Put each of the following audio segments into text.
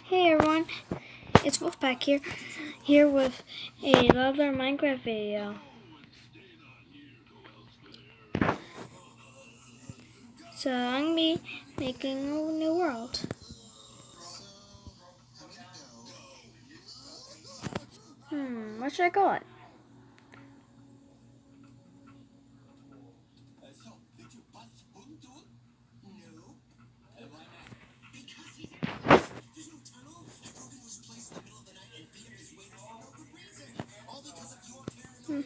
Hey everyone, it's Wolfpack here with another Minecraft video. So I'm gonna be making a new world. What should I call it? Hmm.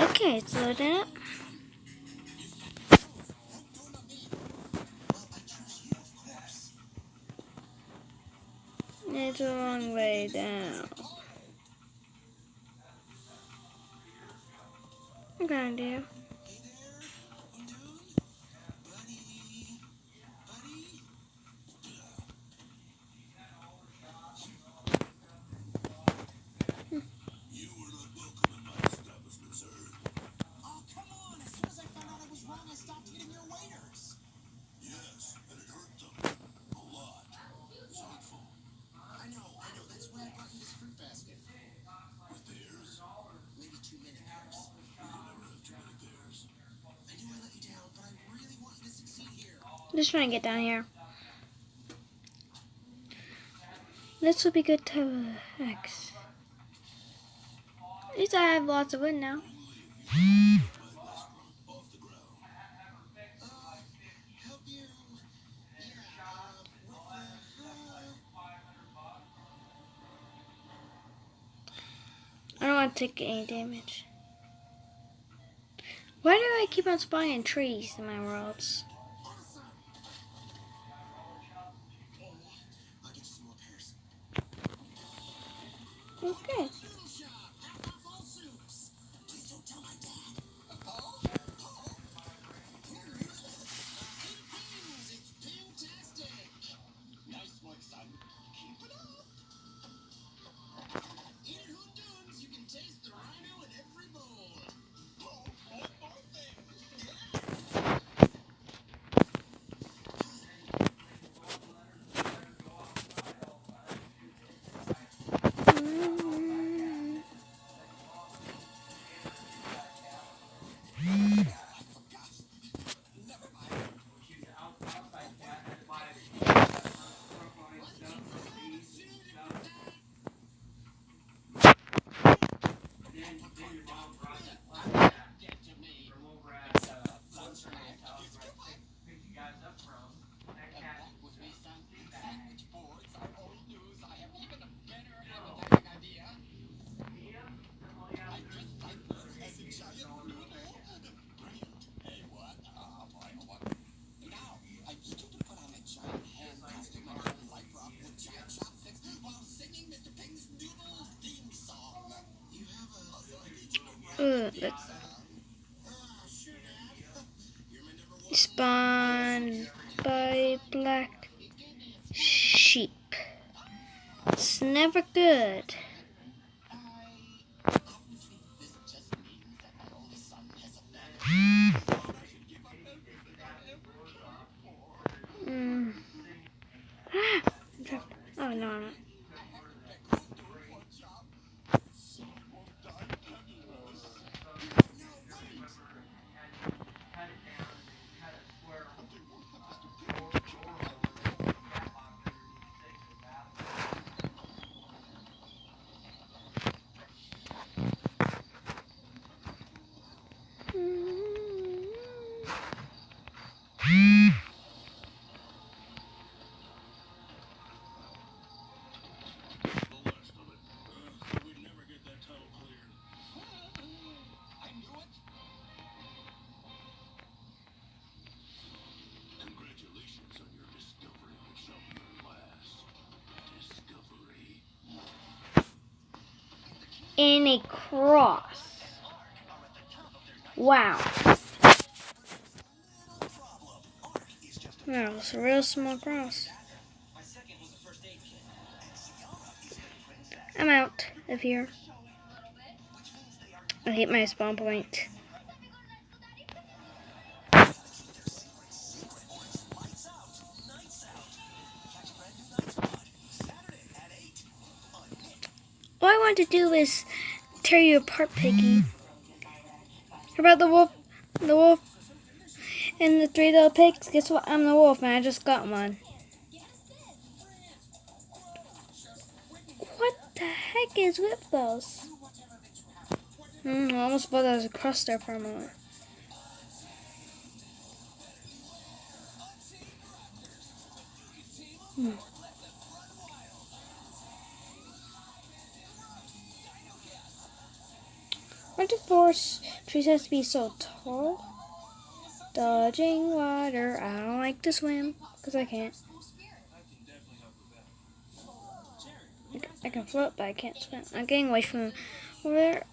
Okay, it's loading up. It's a long way down. What can I do? Just trying to get down here. This will be good to X. At least I have lots of wood now. I don't want to take any damage. Why do I keep on spawning trees in my worlds? Okay. Let's spawn by black sheep. It's never good. Oh no, I'm not. in a cross. Wow. Wow, it's a real small cross. I'm out of here. I hate my spawn point. All I want to do is tear you apart, Piggy. How about the wolf? The wolf and the 3 little pigs? Guess what? I'm the wolf, and I just got one. What the heck is with those? I almost thought that was a cross there for a moment. Why do forest trees have to be so tall? Dodging water. I don't like to swim because I can't. I can float, but I can't swim. I'm getting away from over there.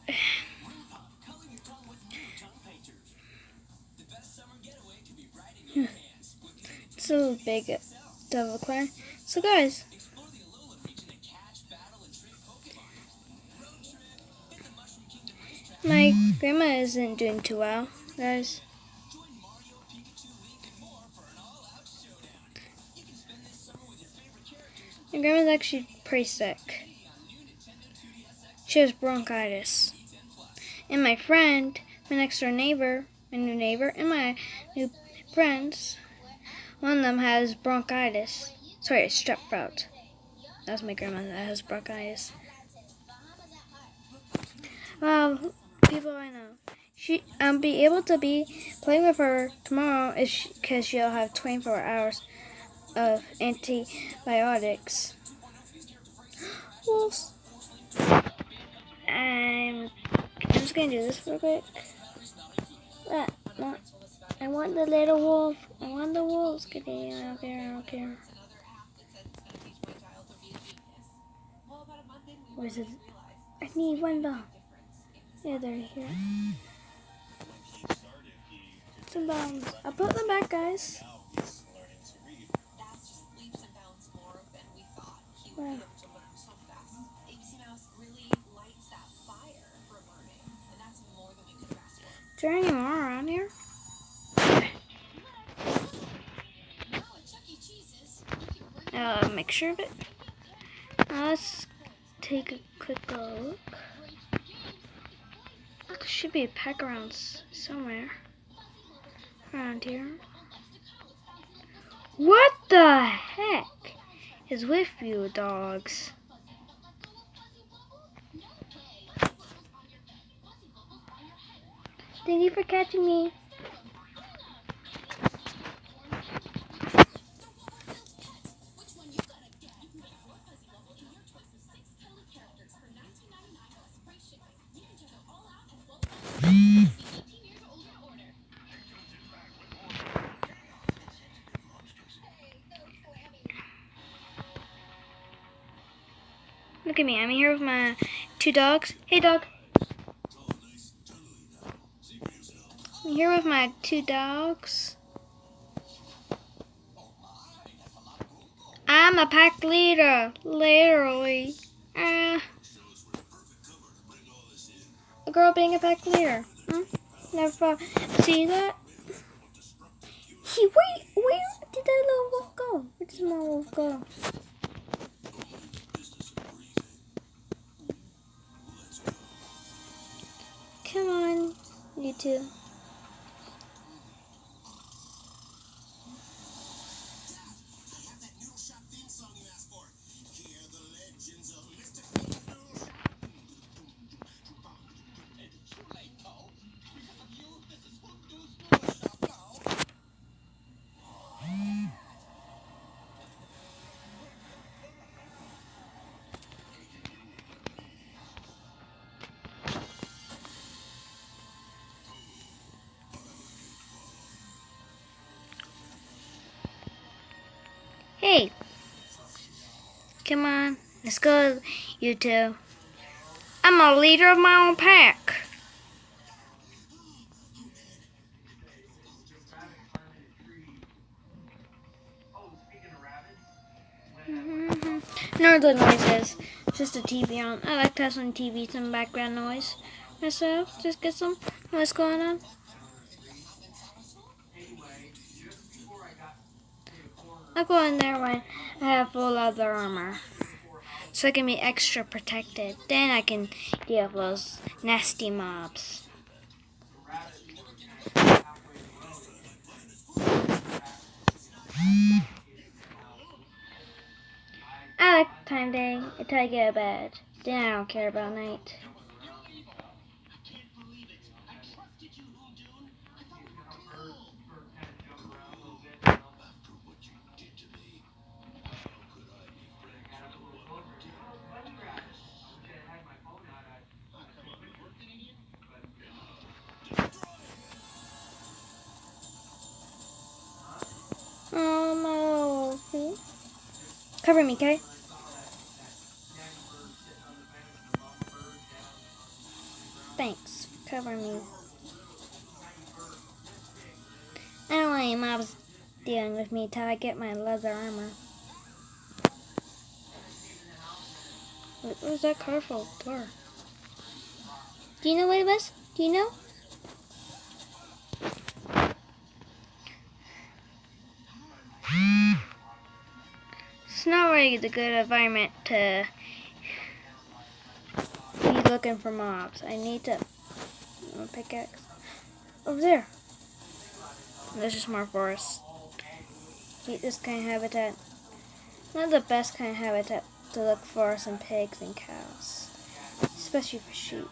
It's a little big double climb. So guys, my grandma isn't doing too well, guys. My grandma's actually pretty sick. She has bronchitis. And my friend, my next door neighbor, my new neighbor, and my new friends, one of them has bronchitis. Sorry, it's strep throat. That's my grandma that has bronchitis. Well, people I know. I'll be able to be playing with her tomorrow because she'll have 24 hours of antibiotics. Wolves. I'm just gonna do this real quick. I want the little wolf. I want the wolves. Get in. I don't care. I don't care. Where's it? I need one though. Yeah, they're here. Some bombs. I'll put them back, guys. Wow. Is there any more around here? Make sure of it. Let's take a quick look. There should be a pack around somewhere around here. What the heck is with you dogs? Thank you for catching me. Look at me, I'm here with my 2 dogs. Hey dog. I'm here with my 2 dogs. I'm a pack leader, literally. A girl being a pack leader. Never see that? Where did that little wolf go? Where did the small wolf go? Come on, you 2. Hey, come on, let's go, you 2. I'm a leader of my own pack. No other noises. Just the TV on. I like to have some TV, some background noise myself. Just get some noise going on. I'll go in there when I have full leather armor, so I can be extra protected. Then I can deal with those nasty mobs. I like time day until I get to bed. Then I don't care about night. Oh, my little feet. Cover me, okay? Thanks. Cover me. I don't want any mobs dealing with me till I get my leather armor. What was that colorful door? Do you know what it was? Do you know? It's not really the good environment to be looking for mobs. I need to pickaxe over there. There's just more forest. Hate this kind of habitat. Not the best kind of habitat to look for some pigs and cows, especially for sheep.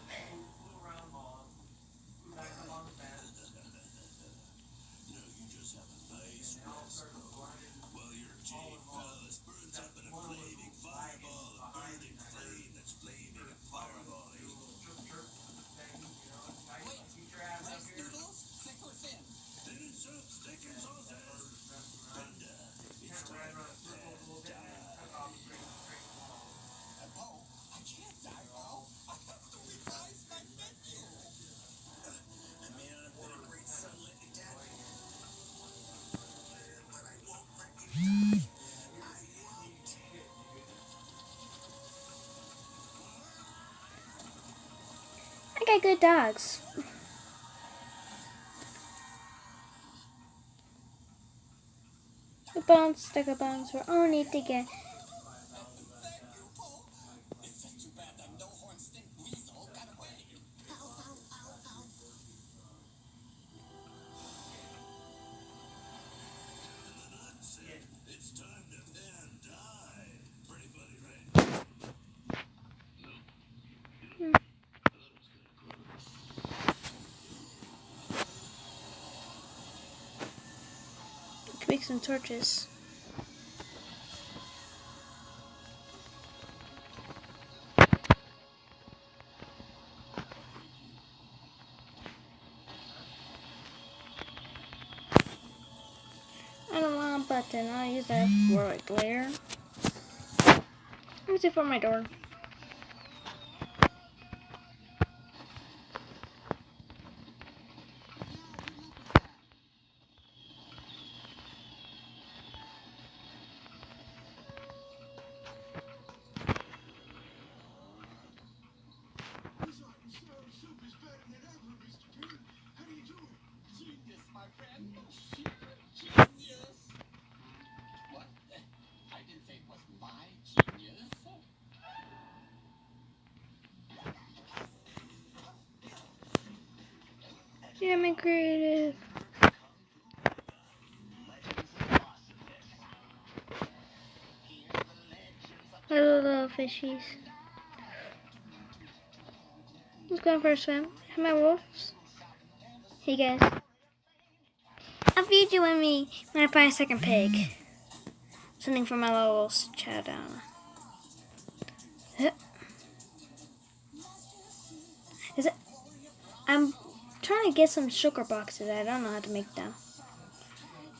I got good dogs. The bones, stick of bones, we all need to get. Make some torches. I don't want a button. I'll use that for like later. Use it for my door. Yeah, I'm creative. Little fishies. Let's go for a swim. Have my wolves. Hey guys. I'll feed you with me when I find a second pig. Something for my little wolves to chow down. Is it? I'm trying to get some sugar boxes. I don't know how to make them.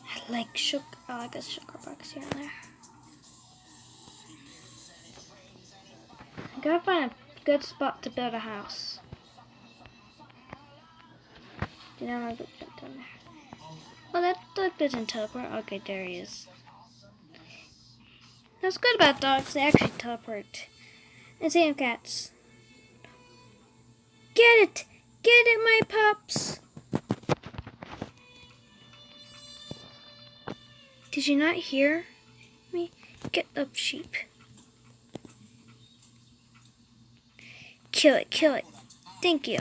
I like a sugar box here and there. I gotta find good spot to build a house. Did I not get down there? Oh, that dog doesn't teleport. Okay, there he is. That's good about dogs. They actually teleport. And same cats. Get it! Get it, my pups! Did you not hear me? Get up, sheep. Kill it, kill it. Thank you.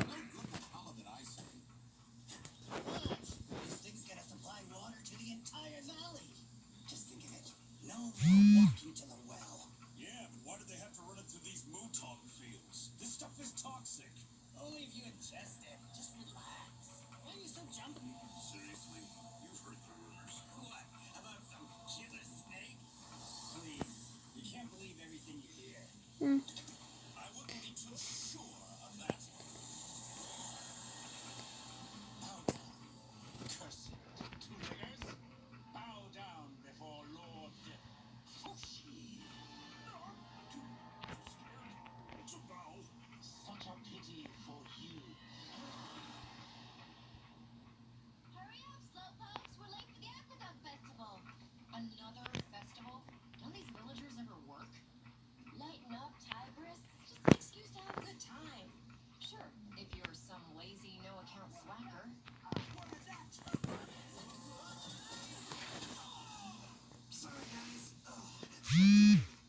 Walking to the well. Yeah, but why did they have to run it through these mouton fields? This stuff is toxic. Only if you ingest it. Just relax. Why are you so jumpy? Seriously? You've heard the rumors. What? About some killer snake? Please. You can't believe everything you hear. I wouldn't be too sure of that. Bow down. Cursed two-leggers. Bow down before Lord Fushi. To bow. Such a pity for you. Hurry up, slowpokes. We're late for the Aqueduct Festival. Another festival? Don't these villagers ever work? Lighten up, Tigress. Just an excuse to have a good time. Sure, if you're some lazy, no-account slacker. Sorry, guys.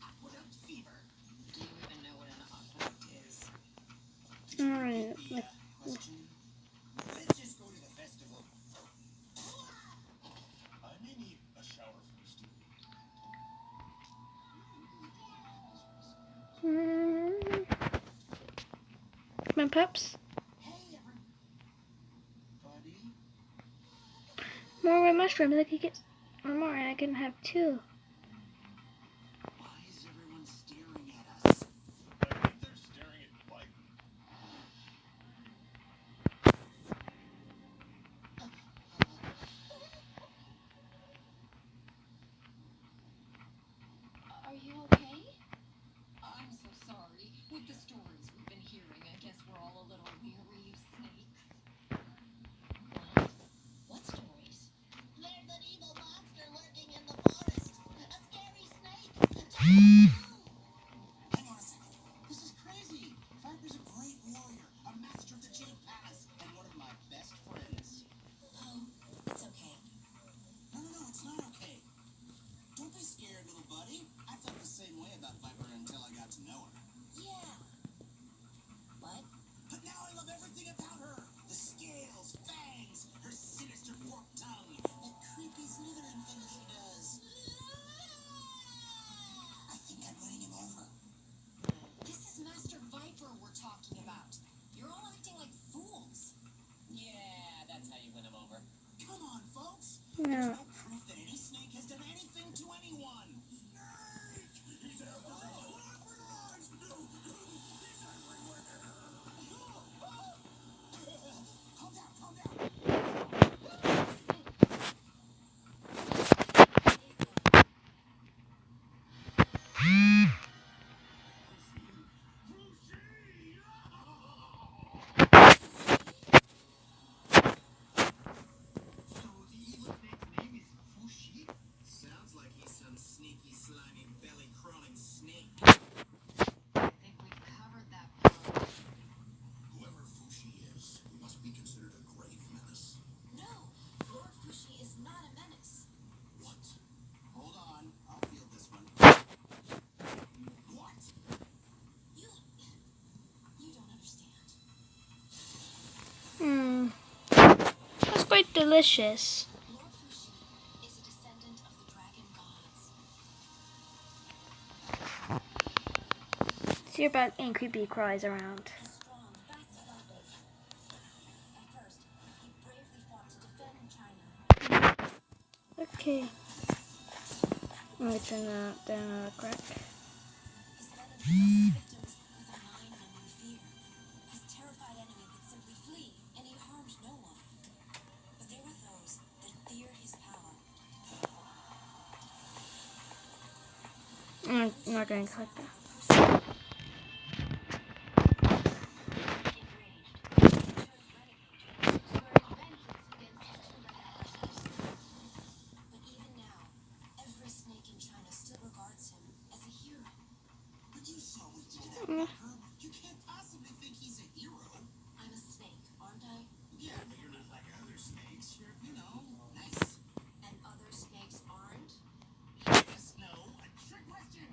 Aqueduct fever. Do you even know what an aqueduct is? Alright. Question. Let's just go to the festival. I may need a shower first. My pups. Hey, everybody. More red mushrooms. I could get one more and I can have two. Why is everyone staring at us? I think they're staring at Viper. Are you okay? I'm so sorry. With the stories we've been hearing, I guess we're all a little weary of snakes. What stories? There's an evil monster lurking in the forest. A scary snake. Hang on a second. This is crazy. Viper's a great warrior, a master of the Jade Pass, and one of my best friends. Oh, it's okay. No, it's not okay. Don't be scared, little buddy. I felt the same way about Viper until I got to know her. Yeah. What? But now I love everything about her. The scales, fangs, her sinister forked tongue, that creepy slithering thing she does. I think I'm winning him over. This is Master Viper we're talking about. You're all acting like fools. Yeah, that's how you win him over. Come on, folks. No. There's no proof that any snake has done anything to anyone. Snake! He's everywhere. He's everywhere. Calm down. So the evil snake's name is Fushi? Sounds like he's some sneaky, slimy, belly-crawling snake. I think we've covered that part. Whoever Fushi is, he must be considered a grave menace. No, Lord Fushi is not a menace. What? Hold on, I'll field this one. What? You don't understand. That's quite delicious. Lord Fushi is a descendant of the dragon gods. See about and creepy cries around. He's strong, fast-handed. At first, he bravely fought to defend China. Okay. I'm gonna turn that down a crack. His venom kills victims with a mind-numbing fear. His terrified enemy could simply flee, and he harmed no one. But there were those that feared his power. I'm not gonna click that. Mm. You can't possibly think he's a hero. I'm a snake, aren't I? Yeah, but you're not like other snakes. You're, nice. And other snakes aren't? Yes, no. A trick question.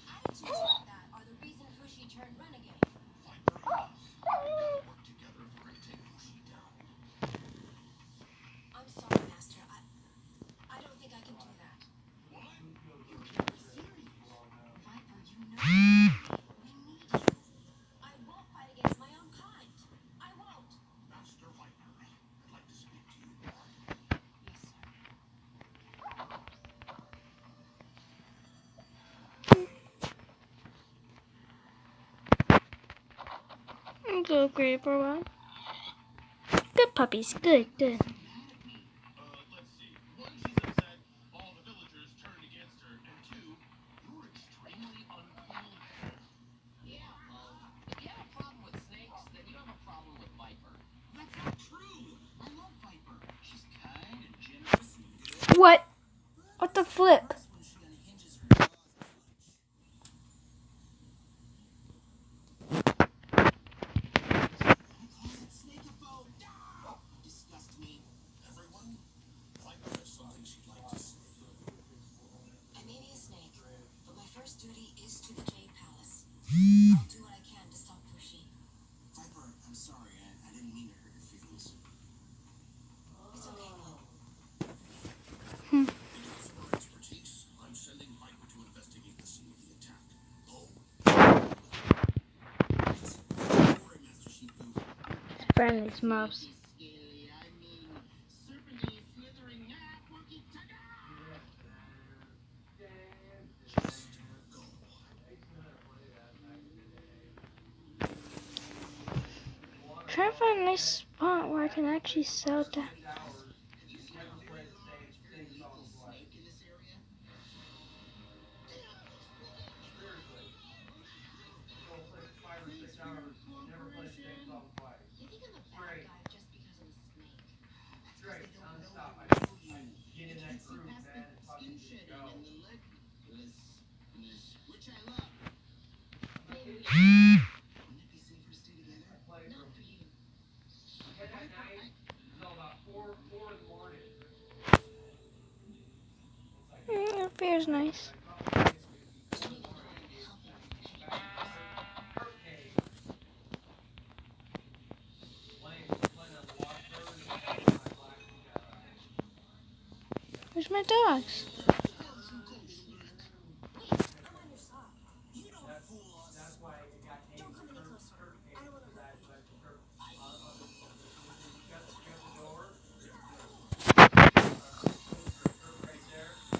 Attitudes like that are the reason Fushi turned renegade. Viper, enough. We've got to work together if we're going to take Bushi down. I'm sorry, Master. I don't think I can do that. What? You can't be serious. Viper, you know we need you. I won't fight against my own kind. I won't. Master Viper, I'd like to speak to you. Yes, sir. Go great for a while. Good puppies. Good, good. Let's see. One, she's upset. All the villagers turned against her. And two, you're extremely uncool. Yeah, if you have a problem with snakes, then you don't have a problem with Viper. That's not true. I love Viper. She's kind and generous and good. What? What the flip? When she unhinges her jaws at lunch. Closet snakeophone. No! Disgust me. Everyone, Viper has something she'd like to say. I may be a snake, but my first duty is to the Jade Palace. I'll do what I can to stop Fushi. Viper, I'm sorry. I didn't mean to hurt your feelings. It's okay, Poe. Because of her expertise, I'm sending Viper to investigate the scene of the attack. Oh. Don't worry, Master Shifu. Friendly mobs. Scaly, I mean, serpently slithering gnat monkey tiger. Just go. Try to find a nice spot where I can actually sell that. Have you seen a very large, very lethal snake in this area? You think I'm a bad guy just because I'm a snake? That's because they don't know you. They can't see past the skin shedding and the leglessness, which I love. Maybe Wouldn't it be safer to stay together? not for you. It feels nice. I don't even know what I'm helping Where's my dogs? Wait, I'm on your side. You don't fool us. Don't come any closer. I don't want to hurt you.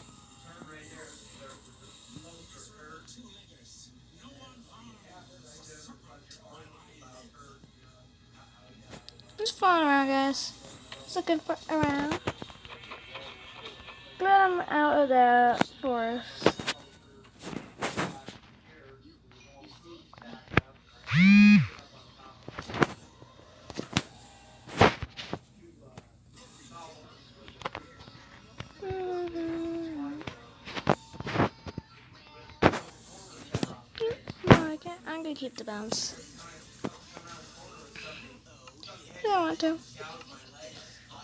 Two niggers. No one harms a serpent while I live. Just flying around, guys. Just looking for around. Get them out of the forest. No, I can't. I'm gonna keep the bounce. I don't want to.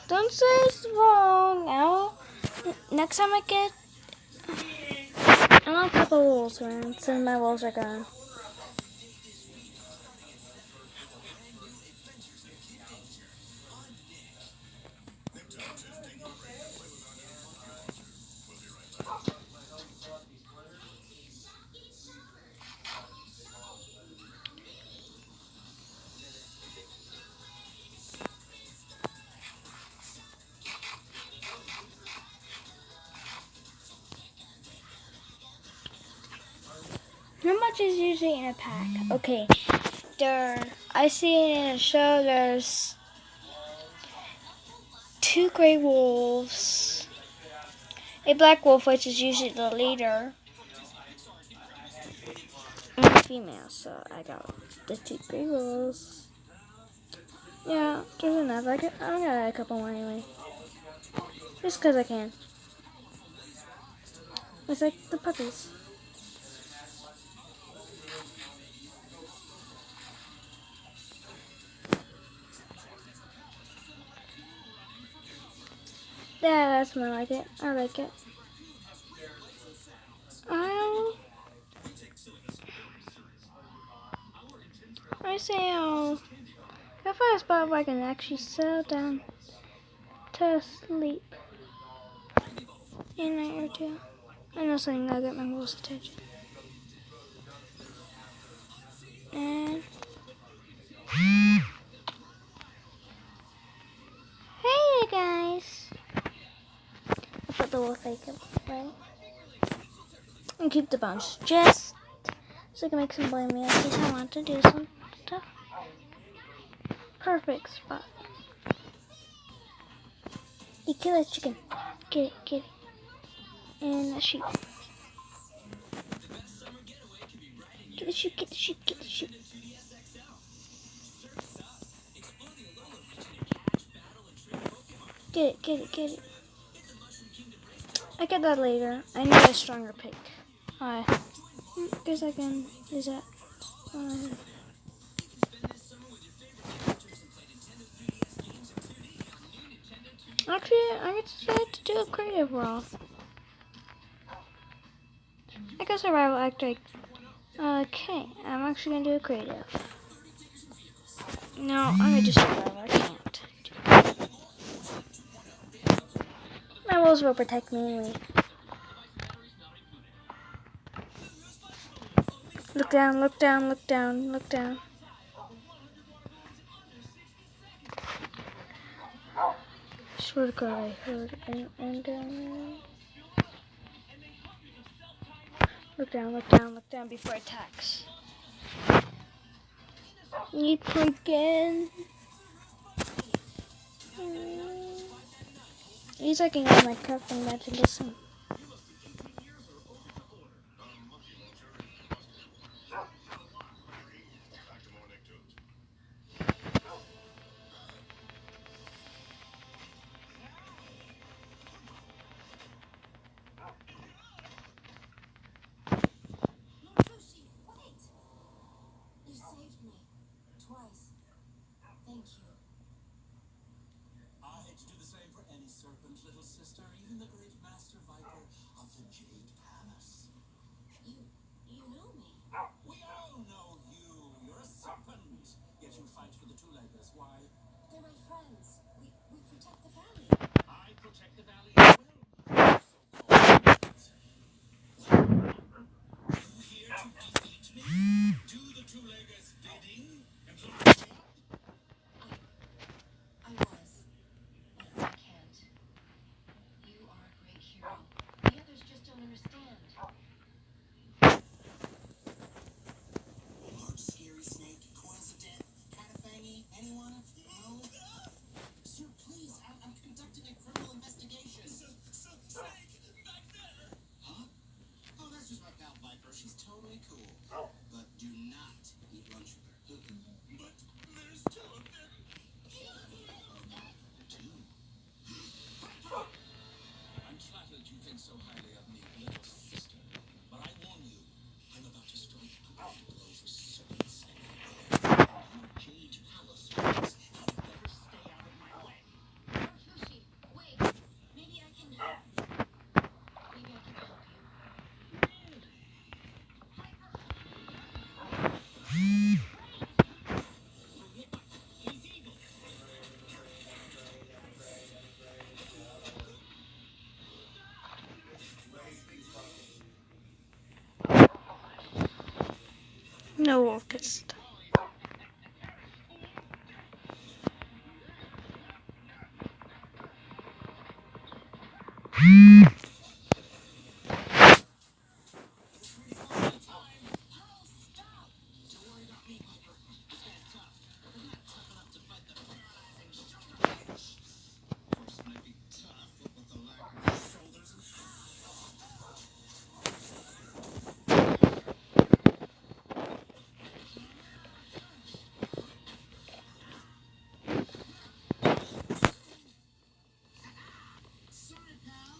Don't say it's wrong. Next time I want a couple wolves around since my wolves are gone. How much is usually in a pack? Okay, I see it in a show. There's 2 gray wolves, a black wolf, which is usually the leader, and a female. So I got the 2 gray wolves. Yeah, there's enough. I'm gonna add a couple more anyway, just cause I can. It's like the puppies. Yeah, that's more like it. I like it. I say, if I spot where I can actually settle down to sleep in a night or two. I know something that'll get my most attention. And hey guys, I put the little fake away and keep the bones just so I can make some blame me because I want to do some stuff. Perfect spot. You kill that chicken. Get it. And the sheep. Get the sheep. Get it. I get that later. I need a stronger pick. Guess I can use that. Actually, I decided to do a creative world. I guess survival act like. Okay, I'm actually gonna do a creative. No, I'm gonna do survival. I can't. My wolves will protect me anyway. Look down. Swear to God, I heard and look down before it attacks. Need for again. At least I can get my crafting mat to listen. Fushi, wait! You saved me. Twice. Thank you. I had to do the same for any serpent, little sister, even the great master viper of the Jade Palace. You know me. We all know you. You're a serpent. Yet you fight for the two-leggers. Why? They're my friends. We protect the valley. I protect the valley as well. Here to defeat me? Do the two-leggers bidding? And I was. But I can't. You are a great hero. The others just don't understand. large, scary snake, coils of death, catafangy, anyone? No? Sir, please, I'm conducting a criminal investigation. Snake, back there! Huh? Oh, that's just my pal Viper. She's totally cool. But do not eat lunch with her. But there's two of them. Two? I'm flattered you think so highly of me, little sister. But I warn you, I'm about to strike a great blow for serpents everywhere. You Jade Palace folks had better stay out of my way. Fushi, wait. Maybe I can help you. He's evil. No locust. Don't worry about me, Viper. This guy's tough, but not tough enough to fight the paralyzing Shoulderfish. Horse might be tough, but with the lack of shoulders and sorry, pal.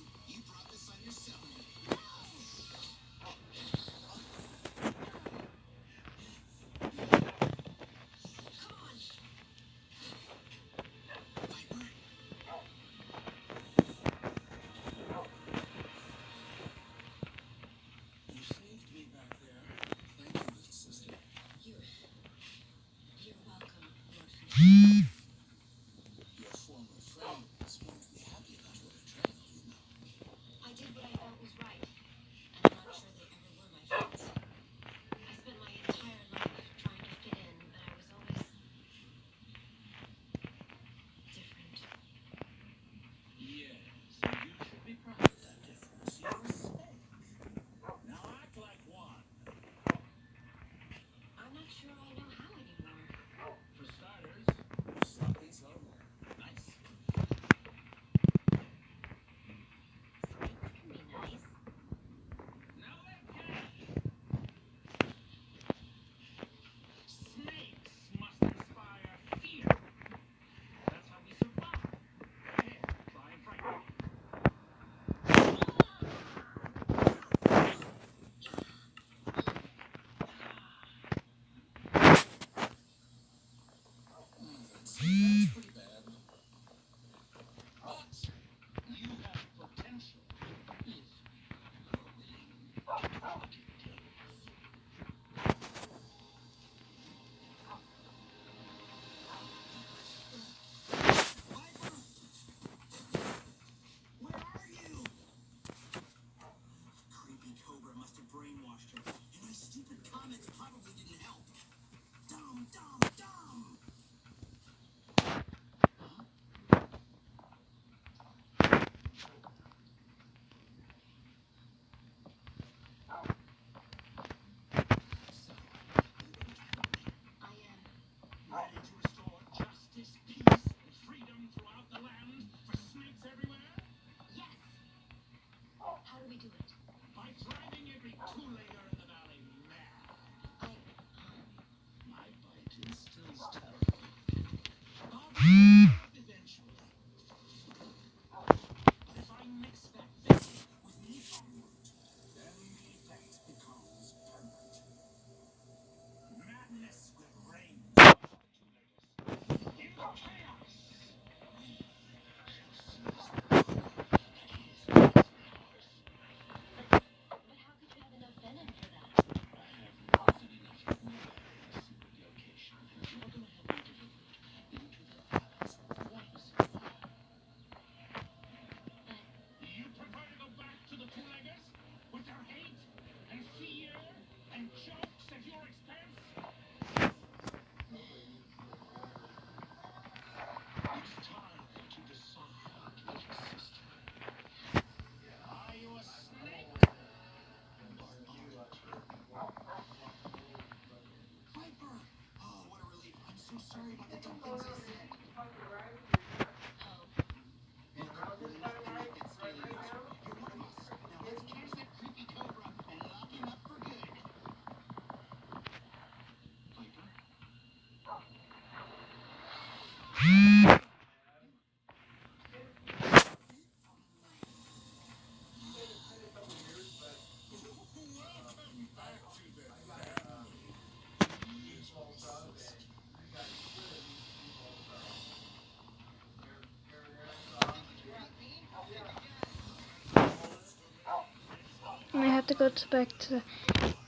have to go back to the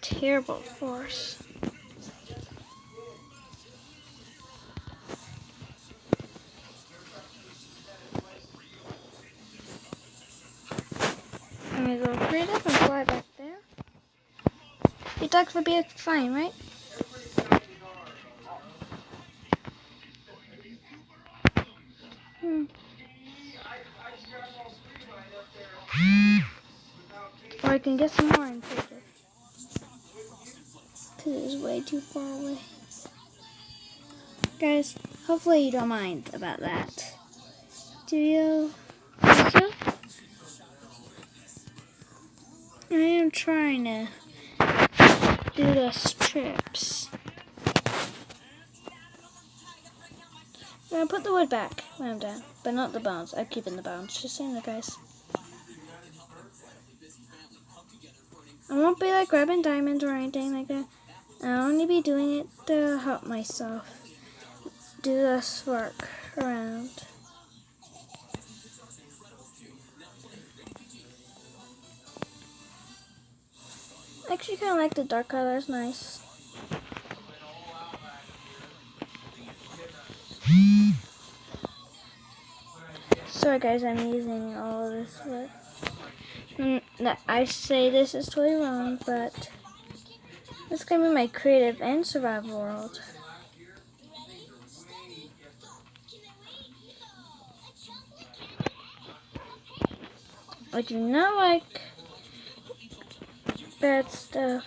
terrible force. I'm gonna go creative and fly back there. The ducks would be fine, right? Or I can get some more and take it. Because it is way too far away. Guys, hopefully you don't mind about that. Do you? Also, I am trying to do the strips. I'm gonna put the wood back when I'm done, but not the bones. I'm keeping the bones. Just saying that, guys. I won't be like grabbing diamonds or anything like that. I'll only be doing it to help myself do this work around. I actually kind of like the dark color. It's nice. Sorry guys, I'm using all of this wood. I say this is totally wrong, but it's gonna be my creative and survival world. I do not like bad stuff.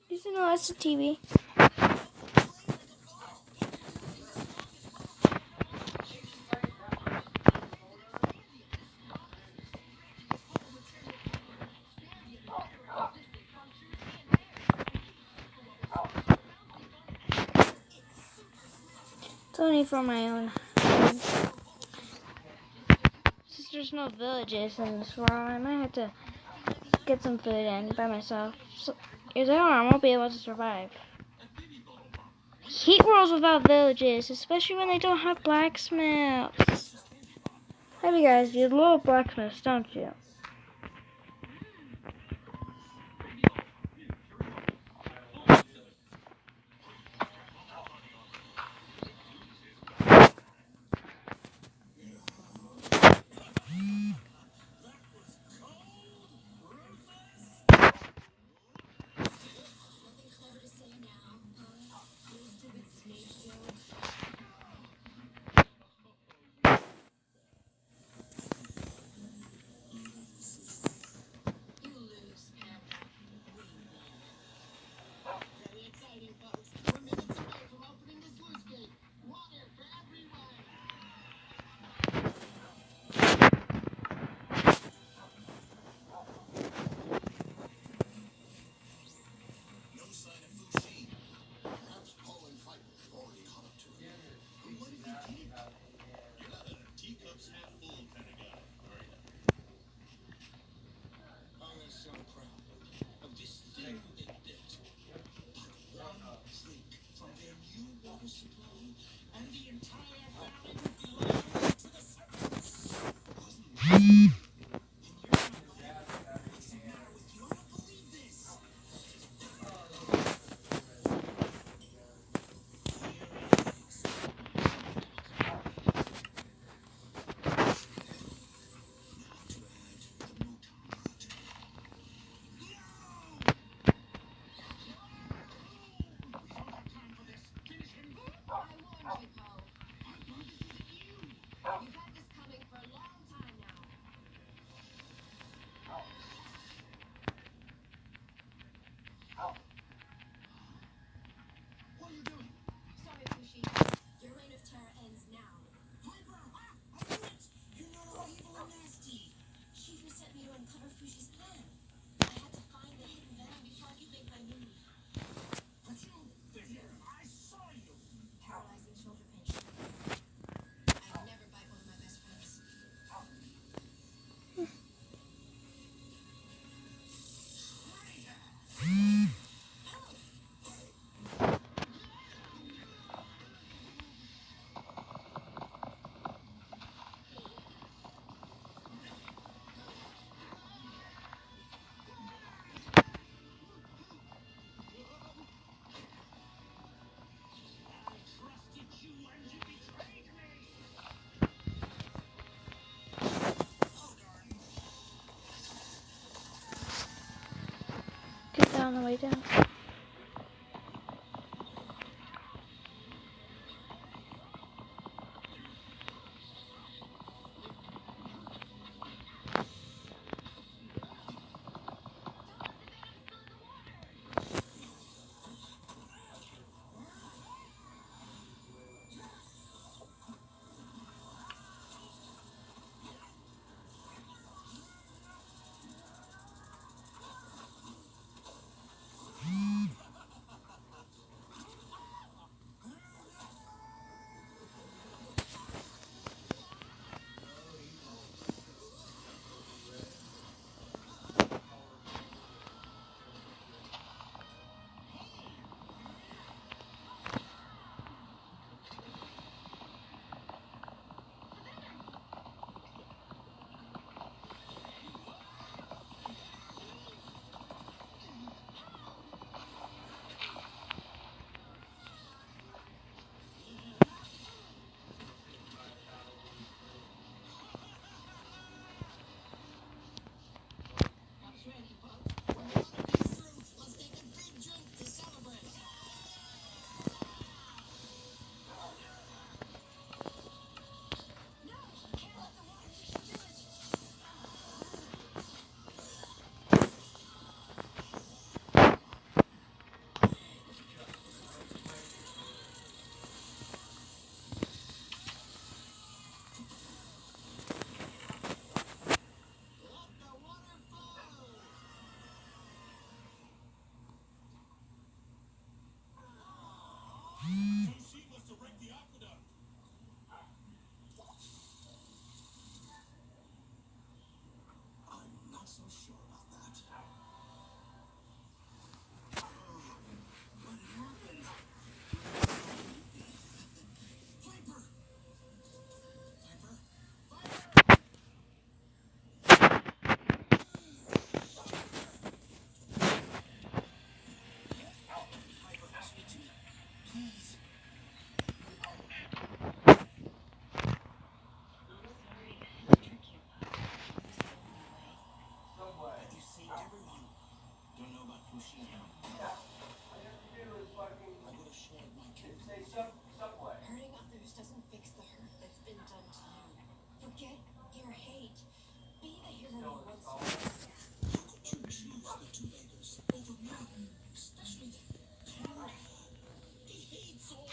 Using lots of TV. It's only for my own. Since there's no villages in this world, I might have to get some food in by myself. So, if I don't, I won't be able to survive. Hate worlds without villages, especially when they don't have blacksmiths. Hey you guys, you love blacksmiths, don't you?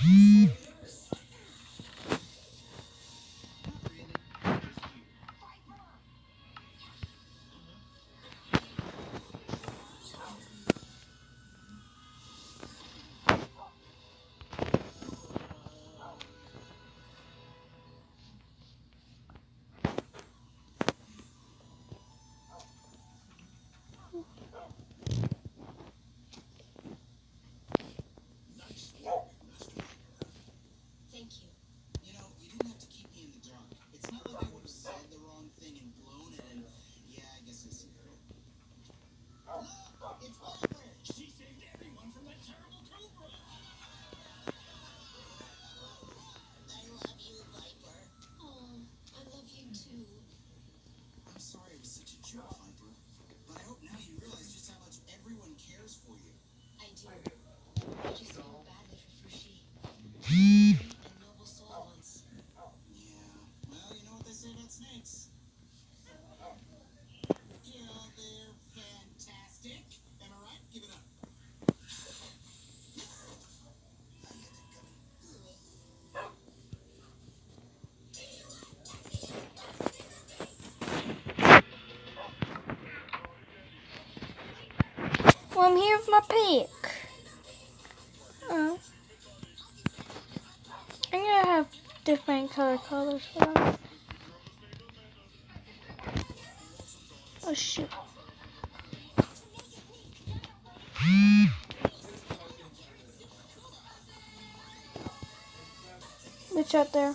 Thank you. You know, you didn't have to keep me in the dark. It's not like I would have said the wrong thing and blown it, and yeah, I guess I see her. Look, it's Viper. She saved everyone from that terrible cobra. I love you, Viper. Oh, I love you too. I'm sorry I was such a jerk, Viper. But I hope now you realize just how much everyone cares for you. I do. I just feel badly for Fushi. He was a great and noble soul once. Yeah, well, you know what they say about snakes. Yeah, they're fantastic. Am I right? Give it up. Well, I'm here with my pick. Oh. I'm gonna have different colors for them. Oh shoot. Bitch out there.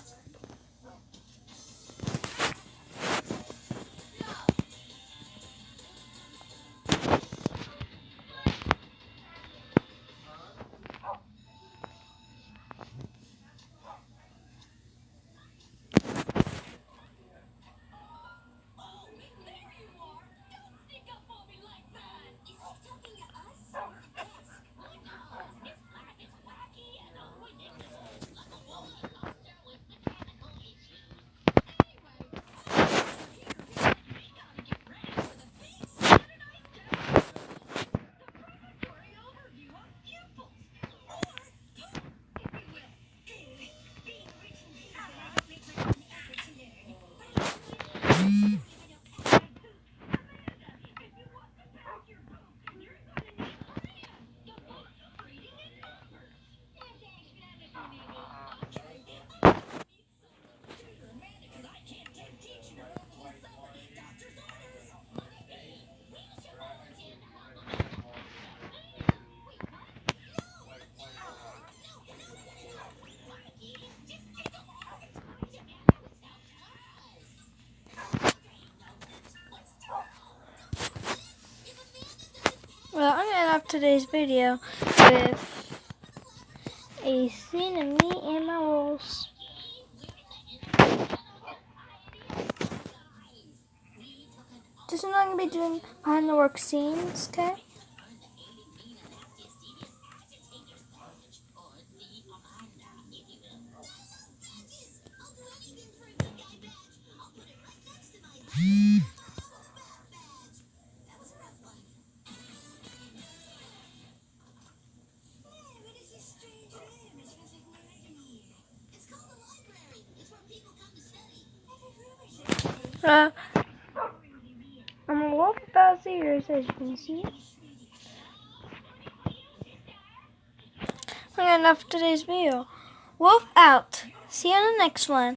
Well, I'm gonna end off today's video with a scene of me and my wolves. Just I'm not gonna be doing behind the work scenes, okay? I'm a wolf without ears, as you can see. I'm gonna end off today's video. Wolf out. See you on the next one.